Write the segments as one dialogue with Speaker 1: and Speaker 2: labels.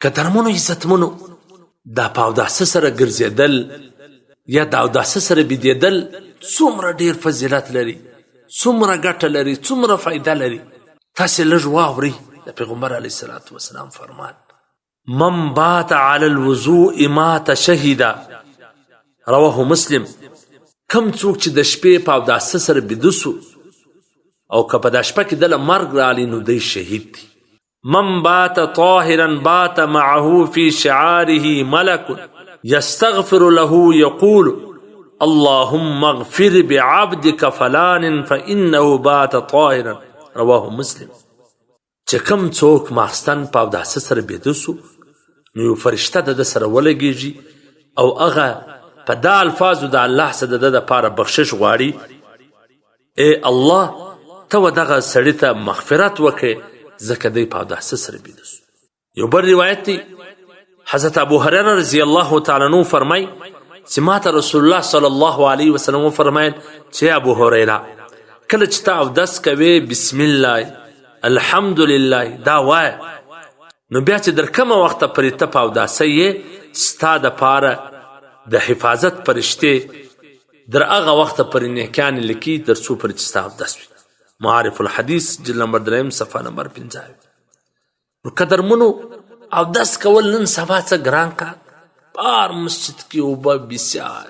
Speaker 1: قدرمنو عزتمنو دا په اوداسه سره ګرځېدل یا د اوداسه سره بېدېدل څومره ډېر فضیلت لري، څومره ګټه لري، څومره فایده لري. تاسې لږ واورئ. د پیغمبر علیه الصلاة وسلام فرمان من بات علی الوضوء مات شهیدا، رواه مسلم. کم څوک چې د شپې په اوداسه سره بیده سو او که په دا شپه کې دله مرګ راغلی نو دی شهید دی. من بات طاهرا بات معه في شعاره ملك يستغفر له يقول اللهم اغفر بعبدك فلان فإنه بات طاهرا، رواه مسلم. چې کم څوک ماخستن په اوداسه سره بیده سو نو یو فرشته د ده سره ولګېږي او هغه په دا الفاظو د الله څخه د ده دپاره بخشش غواړي: ای الله ته و دغه سړي ته مغفرت وکړې ځکه دی په اوداسه سره بیده سو. یو بل روایت دی، حضرت ابو هریره رضی الله تعالی عنه فرمای چې ماته رسول الله صلی الله علیه وسلم فرمایل چې ابو هریره کله چې ته اودس کوې بسم الله الحمدلله دا وایه، نو بیا چې در کومه وخته پورې ته په اوداسه یې ستا دپاره د حفاظت فرشتې در هغه وخته پورې نیکیانې لیکي تر څو پورې چې ستا اودس وي. معارف الحدیث جلد نمبر 2 صفحه نمبر 15. نو قدرمنو اودس کول نن سبا څه ګران کار. په هر مسجد کې اوبه بسیار،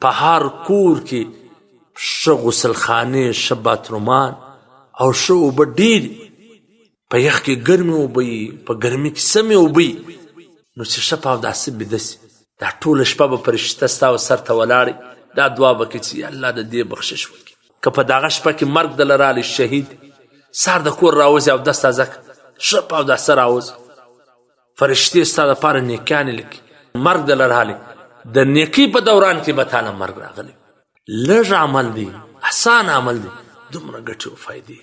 Speaker 1: په هر کور کې ښه غسلخانې، ښه باترومان او ښه اوبه ډېرې، په یخ کې ګرمې اوبه وي، په ګرمي کې سمې اوبه وي. نو چې ښه په اوداسه بیده سي دا ټوله شپه به فرشته ستا و سر ته ولاړې دا دعا به کوي چې الله د دې بخشش وکړي. که په دغه شپه کې مرګ دله رالی شهید، سهار د کور راوځي اودس تازه کړه، ښه په اوداسه راوځه، فرشتې ستا دپاره نیکیانې لیکي. مرګ دله رالی د نیکۍ په دوران کې به تاله مرګ راغلی. لږ عمل دی، اسان عمل دی، دومره ګټې و فایدې.